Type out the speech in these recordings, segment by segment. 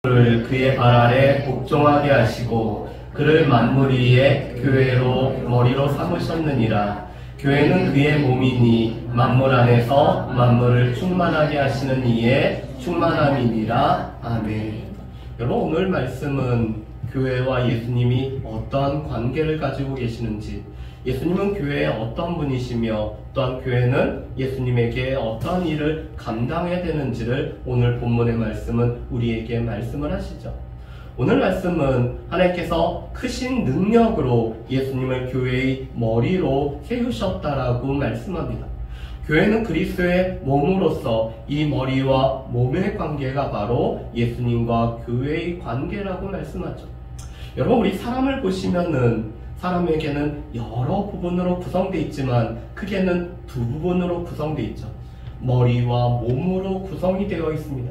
를 그의 발 아래 복종하게 하시고 그를 만물 위에 교회로 머리로 삼으셨느니라. 교회는 그의 몸이니 만물 안에서 만물을 충만하게 하시는 이의 충만함이니라. 아멘. 여러분, 오늘 말씀은 교회와 예수님이 어떠한 관계를 가지고 계시는지, 예수님은 교회의 어떤 분이시며 또한 교회는 예수님에게 어떤 일을 감당해야 되는지를 오늘 본문의 말씀은 우리에게 말씀을 하시죠. 오늘 말씀은 하나님께서 크신 능력으로 예수님을 교회의 머리로 세우셨다라고 말씀합니다. 교회는 그리스도의 몸으로서 이 머리와 몸의 관계가 바로 예수님과 교회의 관계라고 말씀하죠. 여러분, 우리 사람을 보시면은 사람에게는 여러 부분으로 구성되어 있지만 크게는 두 부분으로 구성되어 있죠. 머리와 몸으로 구성이 되어 있습니다.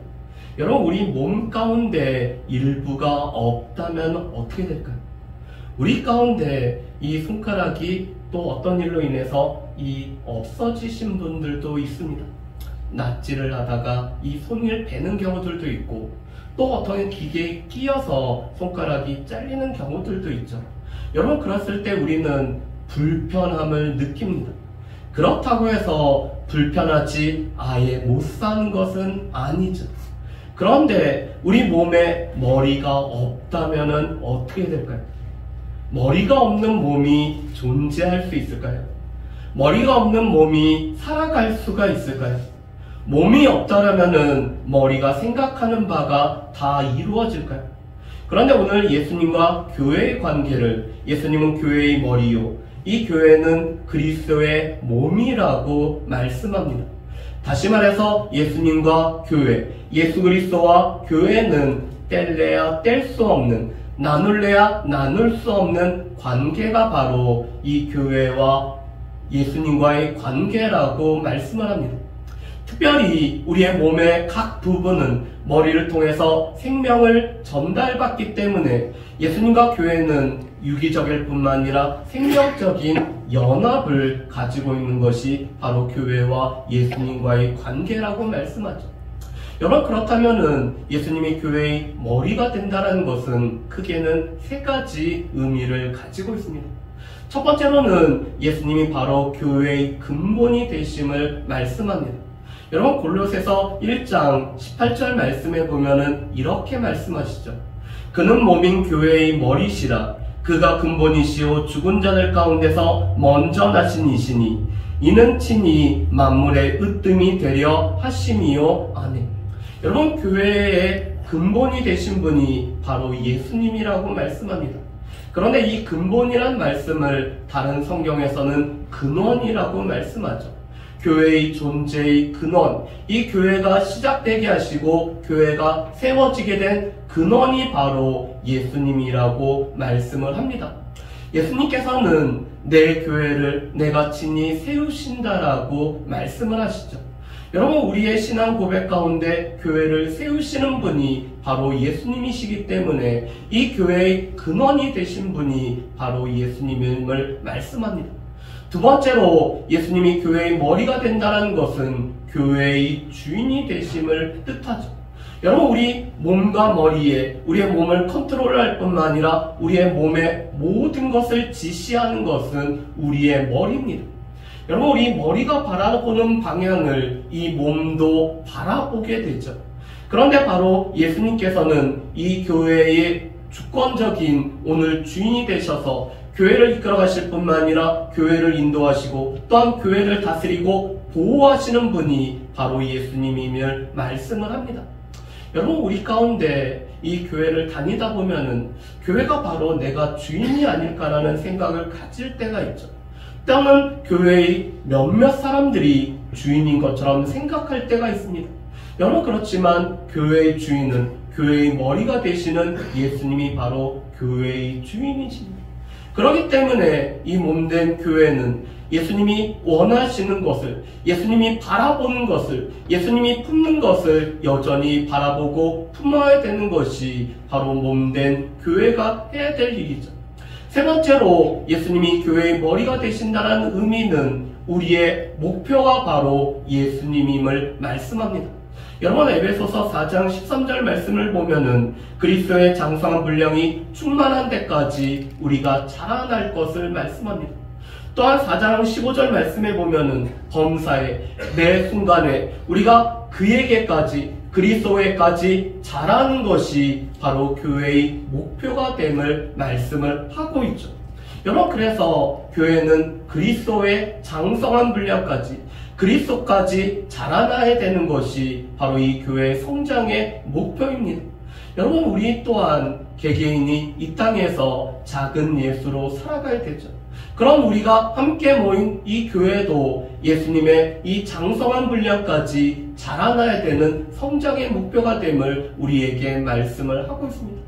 여러분, 우리 몸 가운데 일부가 없다면 어떻게 될까요? 우리 가운데 이 손가락이 또 어떤 일로 인해서 없어지신 분들도 있습니다. 낫지를 하다가 이 손을 베는 경우들도 있고, 또 어떤 기계에 끼어서 손가락이 잘리는 경우들도 있죠. 여러분, 그랬을 때 우리는 불편함을 느낍니다. 그렇다고 해서 불편하지 아예 못 사는 것은 아니죠. 그런데 우리 몸에 머리가 없다면 어떻게 될까요? 머리가 없는 몸이 존재할 수 있을까요? 머리가 없는 몸이 살아갈 수가 있을까요? 몸이 없다면 머리가 생각하는 바가 다 이루어질까요? 그런데 오늘 예수님과 교회의 관계를, 예수님은 교회의 머리요, 이 교회는 그리스도의 몸이라고 말씀합니다. 다시 말해서 예수님과 교회, 예수 그리스도와 교회는 뗄래야 뗄 수 없는, 나눌래야 나눌 수 없는 관계가 바로 이 교회와 예수님과의 관계라고 말씀을 합니다. 특별히 우리의 몸의 각 부분은 머리를 통해서 생명을 전달받기 때문에 예수님과 교회는 유기적일 뿐만 아니라 생명적인 연합을 가지고 있는 것이 바로 교회와 예수님과의 관계라고 말씀하죠. 여러분, 그렇다면은 예수님이 교회의 머리가 된다는 것은 크게는 세 가지 의미를 가지고 있습니다. 첫 번째로는 예수님이 바로 교회의 근본이 되심을 말씀합니다. 여러분, 골로새서 1장 18절 말씀에 보면은 이렇게 말씀하시죠. 그는 몸인 교회의 머리시라. 그가 근본이시오 죽은 자들 가운데서 먼저 나신 이시니 이는 친히 만물의 으뜸이 되려 하심이요. 아멘. 여러분, 교회의 근본이 되신 분이 바로 예수님이라고 말씀합니다. 그런데 이 근본이란 말씀을 다른 성경에서는 근원이라고 말씀하죠. 교회의 존재의 근원, 이 교회가 시작되게 하시고 교회가 세워지게 된 근원이 바로 예수님이라고 말씀을 합니다. 예수님께서는 내 교회를 내가 친히 세우신다라고 말씀을 하시죠. 여러분, 우리의 신앙 고백 가운데 교회를 세우시는 분이 바로 예수님이시기 때문에 이 교회의 근원이 되신 분이 바로 예수님임을 말씀합니다. 두 번째로 예수님이 교회의 머리가 된다는 것은 교회의 주인이 되심을 뜻하죠. 여러분, 우리 몸과 머리에 우리의 몸을 컨트롤할 뿐만 아니라 우리의 몸의 모든 것을 지시하는 것은 우리의 머리입니다. 여러분, 우리 머리가 바라보는 방향을 이 몸도 바라보게 되죠. 그런데 바로 예수님께서는 이 교회의 주권적인 오늘 주인이 되셔서 교회를 이끌어 가실 뿐만 아니라 교회를 인도하시고 또한 교회를 다스리고 보호하시는 분이 바로 예수님임을 말씀을 합니다. 여러분, 우리 가운데 이 교회를 다니다 보면은 교회가 바로 내가 주인이 아닐까라는 생각을 가질 때가 있죠. 때로는 교회의 몇몇 사람들이 주인인 것처럼 생각할 때가 있습니다. 여러분, 그렇지만 교회의 주인은, 교회의 머리가 되시는 예수님이 바로 교회의 주인이십니다. 그렇기 때문에 이 몸된 교회는 예수님이 원하시는 것을, 예수님이 바라보는 것을, 예수님이 품는 것을 여전히 바라보고 품어야 되는 것이 바로 몸된 교회가 해야 될 일이죠. 세 번째로 예수님이 교회의 머리가 되신다는 의미는 우리의 목표가 바로 예수님임을 말씀합니다. 여러분, 에베소서 4장 13절 말씀을 보면은 그리스도의 장성한 분량이 충만한 데까지 우리가 자라날 것을 말씀합니다. 또한 4장 15절 말씀에 보면은 범사에 매 순간에 우리가 그에게까지 그리스도에까지 자라는 것이 바로 교회의 목표가 됨을 말씀을 하고 있죠. 여러분, 그래서 교회는 그리스도의 장성한 분량까지 그리스도까지 자라나야 되는 것이 바로 이 교회의 성장의 목표입니다. 여러분, 우리 또한 개개인이 이 땅에서 작은 예수로 살아가야 되죠. 그럼 우리가 함께 모인 이 교회도 예수님의 이 장성한 분량까지 자라나야 되는 성장의 목표가 됨을 우리에게 말씀을 하고 있습니다.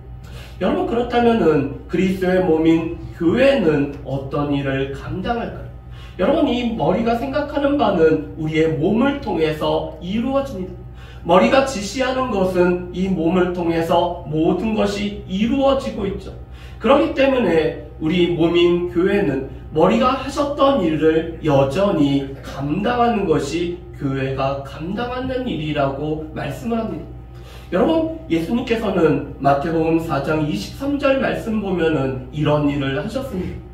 여러분, 그렇다면은 그리스도의 몸인 교회는 어떤 일을 감당할까요? 여러분, 이 머리가 생각하는 바는 우리의 몸을 통해서 이루어집니다. 머리가 지시하는 것은 이 몸을 통해서 모든 것이 이루어지고 있죠. 그렇기 때문에 우리 몸인 교회는 머리가 하셨던 일을 여전히 감당하는 것이 교회가 감당하는 일이라고 말씀을 합니다. 여러분, 예수님께서는 마태복음 4장 23절 말씀 보면은 이런 일을 하셨습니다.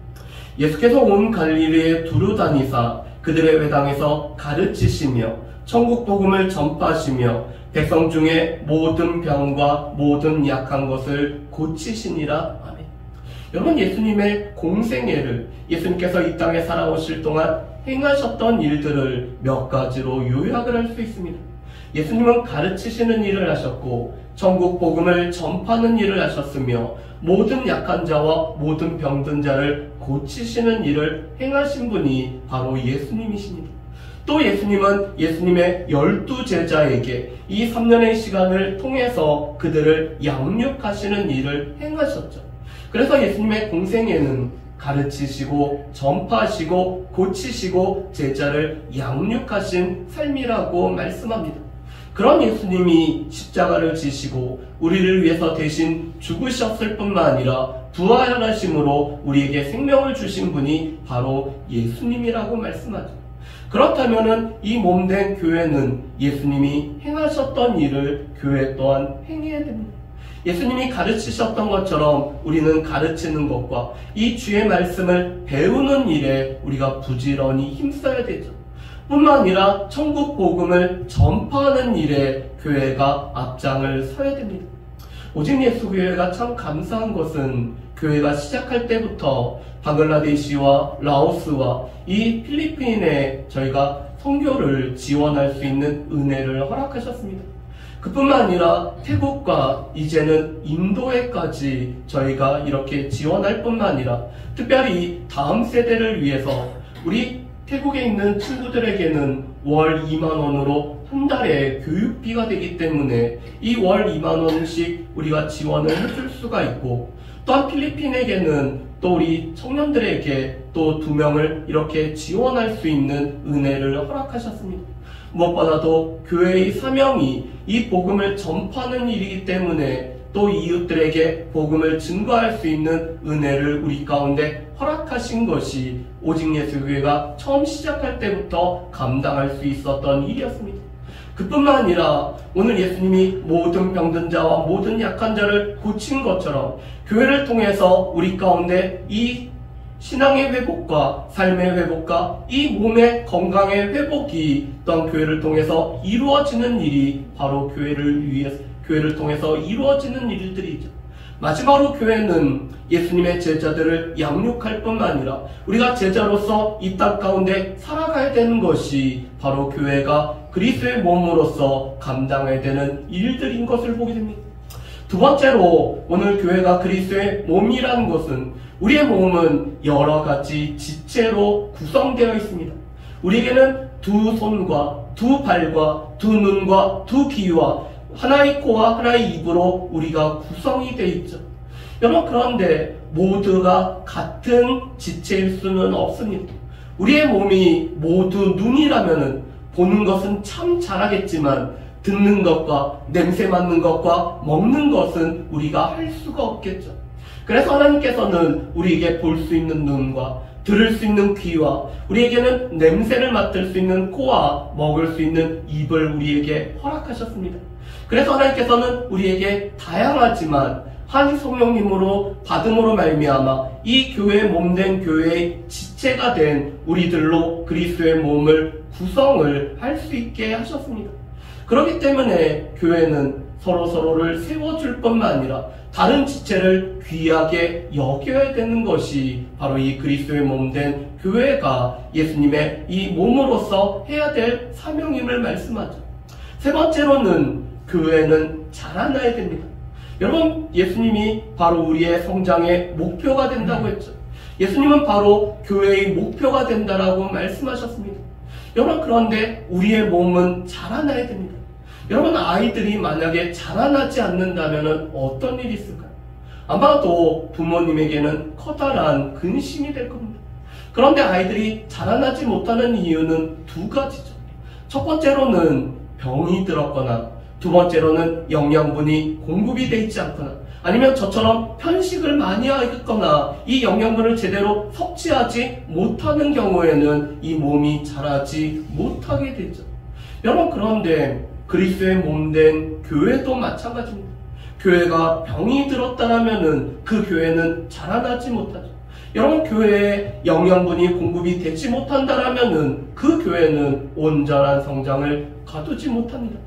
예수께서 온 갈릴리에 두루 다니사 그들의 회당에서 가르치시며 천국 복음을 전파하시며 백성 중에 모든 병과 모든 약한 것을 고치시니라. 아멘. 여러분, 예수님의 공생애를 예수님께서 이 땅에 살아오실 동안 행하셨던 일들을 몇 가지로 요약을 할 수 있습니다. 예수님은 가르치시는 일을 하셨고 천국 복음을 전파하는 일을 하셨으며 모든 약한 자와 모든 병든 자를 고치시는 일을 행하신 분이 바로 예수님이십니다. 또 예수님은 예수님의 12제자에게 이 3년의 시간을 통해서 그들을 양육하시는 일을 행하셨죠. 그래서 예수님의 공생애는 가르치시고 전파하시고 고치시고 제자를 양육하신 삶이라고 말씀합니다. 그런 예수님이 십자가를 지시고 우리를 위해서 대신 죽으셨을 뿐만 아니라 부활하심으로 우리에게 생명을 주신 분이 바로 예수님이라고 말씀하죠. 그렇다면 이 몸된 교회는 예수님이 행하셨던 일을 교회 또한 행해야 됩니다. 예수님이 가르치셨던 것처럼 우리는 가르치는 것과 이 주의 말씀을 배우는 일에 우리가 부지런히 힘써야 되죠. 뿐만 아니라 천국 복음을 전파하는 일에 교회가 앞장을 서야 됩니다. 오직 예수 교회가 참 감사한 것은 교회가 시작할 때부터 방글라데시와 라오스와 이 필리핀에 저희가 선교를 지원할 수 있는 은혜를 허락하셨습니다. 그뿐만 아니라 태국과 이제는 인도에까지 저희가 이렇게 지원할 뿐만 아니라 특별히 다음 세대를 위해서 우리 태국에 있는 친구들에게는 월 2만원으로 한 달에 교육비가 되기 때문에 이 월 2만원씩 우리가 지원을 해줄 수가 있고, 또한 필리핀에게는 또 우리 청년들에게 또 2명을 이렇게 지원할 수 있는 은혜를 허락하셨습니다. 무엇보다도 교회의 사명이 이 복음을 전파하는 일이기 때문에 또 이웃들에게 복음을 증거할 수 있는 은혜를 우리 가운데 허락하신 것이 오직 예수교회가 처음 시작할 때부터 감당할 수 있었던 일이었습니다. 그뿐만 아니라 오늘 예수님이 모든 병든 자와 모든 약한 자를 고친 것처럼 교회를 통해서 우리 가운데 이 신앙의 회복과 삶의 회복과 이 몸의 건강의 회복이 또한 교회를 통해서 이루어지는 일이 바로 교회를 통해서 이루어지는 일들이죠. 마지막으로 교회는 예수님의 제자들을 양육할 뿐만 아니라 우리가 제자로서 이 땅 가운데 살아가야 되는 것이 바로 교회가 그리스도의 몸으로서 감당해야 되는 일들인 것을 보게 됩니다. 두 번째로 오늘 교회가 그리스도의 몸이라는 것은 우리의 몸은 여러 가지 지체로 구성되어 있습니다. 우리에게는 두 손과 두 발과 두 눈과 두 귀와 하나의 코와 하나의 입으로 우리가 구성이 되어 있죠. 여러분, 그런데 모두가 같은 지체일 수는 없습니다. 우리의 몸이 모두 눈이라면 보는 것은 참 잘하겠지만 듣는 것과 냄새 맡는 것과 먹는 것은 우리가 할 수가 없겠죠. 그래서 하나님께서는 우리에게 볼 수 있는 눈과 들을 수 있는 귀와 우리에게는 냄새를 맡을 수 있는 코와 먹을 수 있는 입을 우리에게 허락하셨습니다. 그래서 하나님께서는 우리에게 다양하지만 한 성령님으로 받음으로 말미암아 이 교회의 몸된 교회의 지체가 된 우리들로 그리스도의 몸을 구성을 할 수 있게 하셨습니다. 그렇기 때문에 교회는 서로서로를 세워줄 뿐만 아니라 다른 지체를 귀하게 여겨야 되는 것이 바로 이 그리스도의 몸된 교회가 예수님의 이 몸으로서 해야 될 사명임을 말씀하죠. 세 번째로는 교회는 자라나야 됩니다. 여러분, 예수님이 바로 우리의 성장의 목표가 된다고 했죠. 예수님은 바로 교회의 목표가 된다라고 말씀하셨습니다. 여러분, 그런데 우리의 몸은 자라나야 됩니다. 여러분, 아이들이 만약에 자라나지 않는다면 어떤 일이 있을까요? 아마도 부모님에게는 커다란 근심이 될 겁니다. 그런데 아이들이 자라나지 못하는 이유는 두 가지죠. 첫 번째로는 병이 들었거나, 두 번째로는 영양분이 공급이 되어 있지 않거나, 아니면 저처럼 편식을 많이 하거나 이 영양분을 제대로 섭취하지 못하는 경우에는 이 몸이 자라지 못하게 되죠. 여러분, 그런데 그리스도의 몸된 교회도 마찬가지입니다. 교회가 병이 들었다면 그 교회는 자라나지 못하죠. 여러분, 교회에 영양분이 공급이 되지 못한다면 그 교회는 온전한 성장을 거두지 못합니다.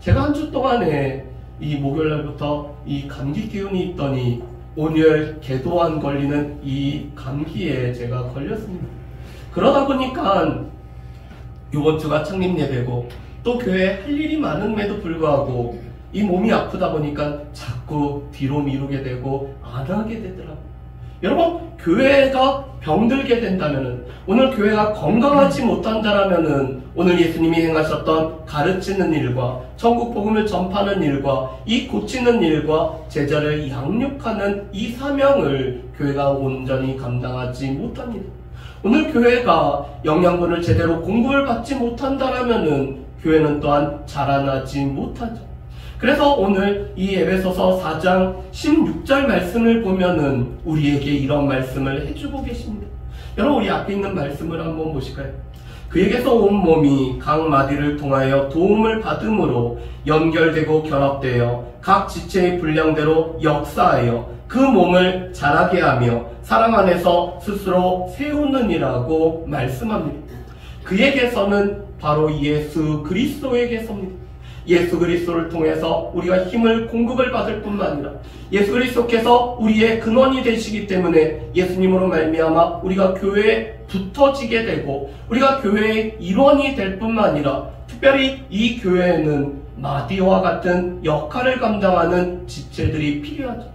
제가 한 주 동안에 이 목요일날부터 이 감기 기운이 있더니 온열 계도암 걸리는 이 감기에 제가 걸렸습니다. 그러다 보니까 이번 주가 창립 예배고 또 교회에 할 일이 많음에도 불구하고 이 몸이 아프다 보니까 자꾸 뒤로 미루게 되고 안 하게 되더라고요. 여러분, 교회가 병들게 된다면은, 오늘 교회가 건강하지 못한다라면은 오늘 예수님이 행하셨던 가르치는 일과 천국 복음을 전파하는 일과 이 고치는 일과 제자를 양육하는 이 사명을 교회가 온전히 감당하지 못합니다. 오늘 교회가 영양분을 제대로 공급을 받지 못한다라면은 교회는 또한 자라나지 못하죠. 그래서 오늘 이 에베소서 4장 16절 말씀을 보면은 우리에게 이런 말씀을 해주고 계십니다. 여러분, 우리 앞에 있는 말씀을 한번 보실까요? 그에게서 온 몸이 각 마디를 통하여 도움을 받음으로 연결되고 결합되어 각 지체의 분량대로 역사하여 그 몸을 자라게 하며 사랑 안에서 스스로 세우느니라고 말씀합니다. 그에게서는 바로 예수 그리스도에게서입니다. 예수 그리스도를 통해서 우리가 힘을 공급을 받을 뿐만 아니라 예수 그리스도께서 우리의 근원이 되시기 때문에 예수님으로 말미암아 우리가 교회에 붙어지게 되고 우리가 교회의 일원이 될 뿐만 아니라 특별히 이 교회에는 마디와 같은 역할을 감당하는 지체들이 필요하죠.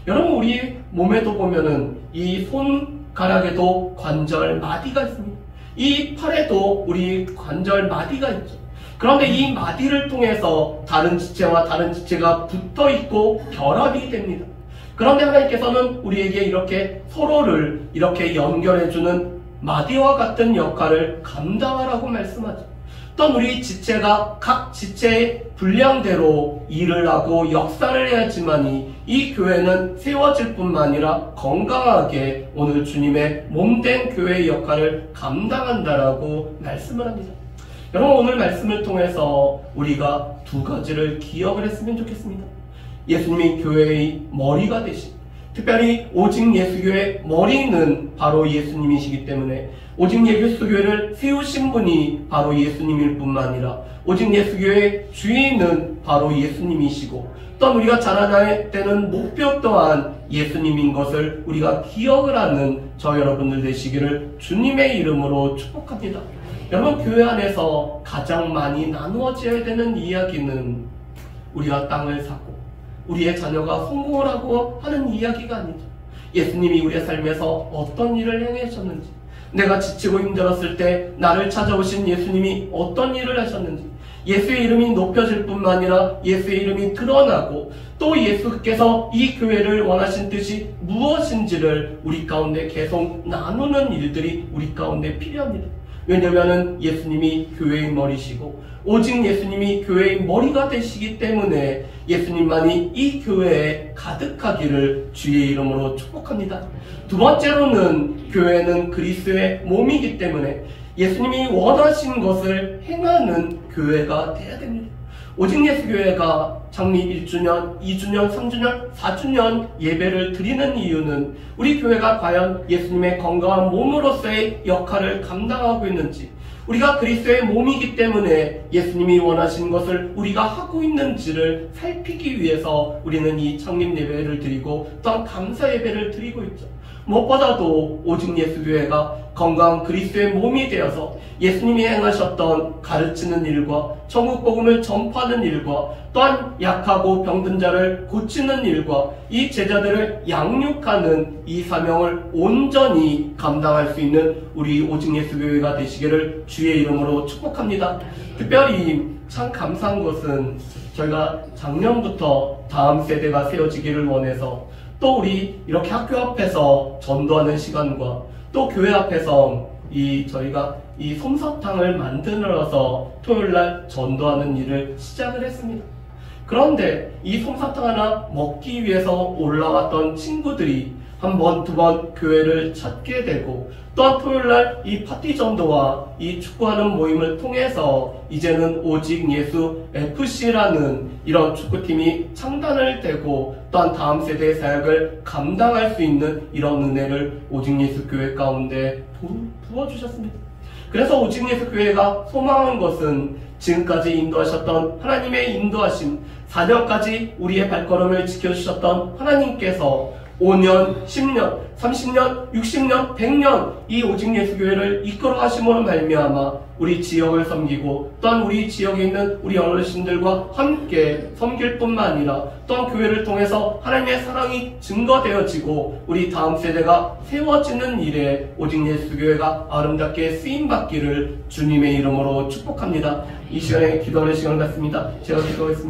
여러분, 우리 몸에도 보면은 이 손가락에도 관절 마디가 있습니다. 이 팔에도 우리 관절 마디가 있죠. 그런데 이 마디를 통해서 다른 지체와 다른 지체가 붙어있고 결합이 됩니다. 그런데 하나님께서는 우리에게 이렇게 서로를 이렇게 연결해주는 마디와 같은 역할을 감당하라고 말씀하죠. 또한 우리 지체가 각 지체의 분량대로 일을 하고 역사를 해야지만이 이 교회는 세워질 뿐만 아니라 건강하게 오늘 주님의 몸된 교회의 역할을 감당한다라고 말씀을 합니다. 여러분, 오늘 말씀을 통해서 우리가 두 가지를 기억을 했으면 좋겠습니다. 예수님이 교회의 머리가 되신, 특별히 오직 예수교회의 머리는 바로 예수님이시기 때문에 오직 예수교회를 세우신 분이 바로 예수님일 뿐만 아니라 오직 예수교회의 주인은 바로 예수님이시고 또한 우리가 자라나야 되는 목표 또한 예수님인 것을 우리가 기억을 하는 저 여러분들 되시기를 주님의 이름으로 축복합니다. 여러분, 교회 안에서 가장 많이 나누어져야 되는 이야기는 우리가 땅을 사고 우리의 자녀가 성공을 하고 하는 이야기가 아니죠. 예수님이 우리의 삶에서 어떤 일을 행하셨는지, 내가 지치고 힘들었을 때 나를 찾아오신 예수님이 어떤 일을 하셨는지, 예수의 이름이 높여질 뿐만 아니라 예수의 이름이 드러나고 또 예수께서 이 교회를 원하신 뜻이 무엇인지를 우리 가운데 계속 나누는 일들이 우리 가운데 필요합니다. 왜냐면은 예수님이 교회의 머리시고 오직 예수님이 교회의 머리가 되시기 때문에 예수님만이 이 교회에 가득하기를 주의 이름으로 축복합니다. 두 번째로는 교회는 그리스도의 몸이기 때문에 예수님이 원하신 것을 행하는 교회가 되어야 됩니다. 오직 예수교회가 창립 1주년, 2주년, 3주년, 4주년 예배를 드리는 이유는 우리 교회가 과연 예수님의 건강한 몸으로서의 역할을 감당하고 있는지, 우리가 그리스도의 몸이기 때문에 예수님이 원하신 것을 우리가 하고 있는지를 살피기 위해서 우리는 이 창립 예배를 드리고 또한 감사 예배를 드리고 있죠. 무엇보다도 오직 예수교회가 건강한 그리스도의 몸이 되어서 예수님이 행하셨던 가르치는 일과 천국 복음을 전파하는 일과 또한 약하고 병든 자를 고치는 일과 이 제자들을 양육하는 이 사명을 온전히 감당할 수 있는 우리 오직 예수교회가 되시기를 주의 이름으로 축복합니다. 특별히 참 감사한 것은 저희가 작년부터 다음 세대가 세워지기를 원해서 또 우리 이렇게 학교 앞에서 전도하는 시간과 또 교회 앞에서 저희가 이 솜사탕을 만들어서 토요일날 전도하는 일을 시작을 했습니다. 그런데 이 솜사탕 하나 먹기 위해서 올라왔던 친구들이 한 번, 두 번 교회를 찾게 되고 또한 토요일날 이 파티 전도와 이 축구하는 모임을 통해서 이제는 오직 예수 FC라는 이런 축구팀이 창단을 되고 또한 다음 세대의 사역을 감당할 수 있는 이런 은혜를 오직 예수 교회 가운데 부어주셨습니다. 그래서 오직 예수 교회가 소망한 것은 지금까지 인도하셨던 하나님의 인도하심, 4년까지 우리의 발걸음을 지켜주셨던 하나님께서 5년, 10년, 30년, 60년, 100년 이 오직 예수교회를 이끌어 가심으로 말미암아 우리 지역을 섬기고 또한 우리 지역에 있는 우리 어르신들과 함께 섬길 뿐만 아니라 또한 교회를 통해서 하나님의 사랑이 증거되어지고 우리 다음 세대가 세워지는 일에 오직 예수교회가 아름답게 쓰임받기를 주님의 이름으로 축복합니다. 이 시간에 기도하는 시간을 갖습니다. 제가 기도하겠습니다.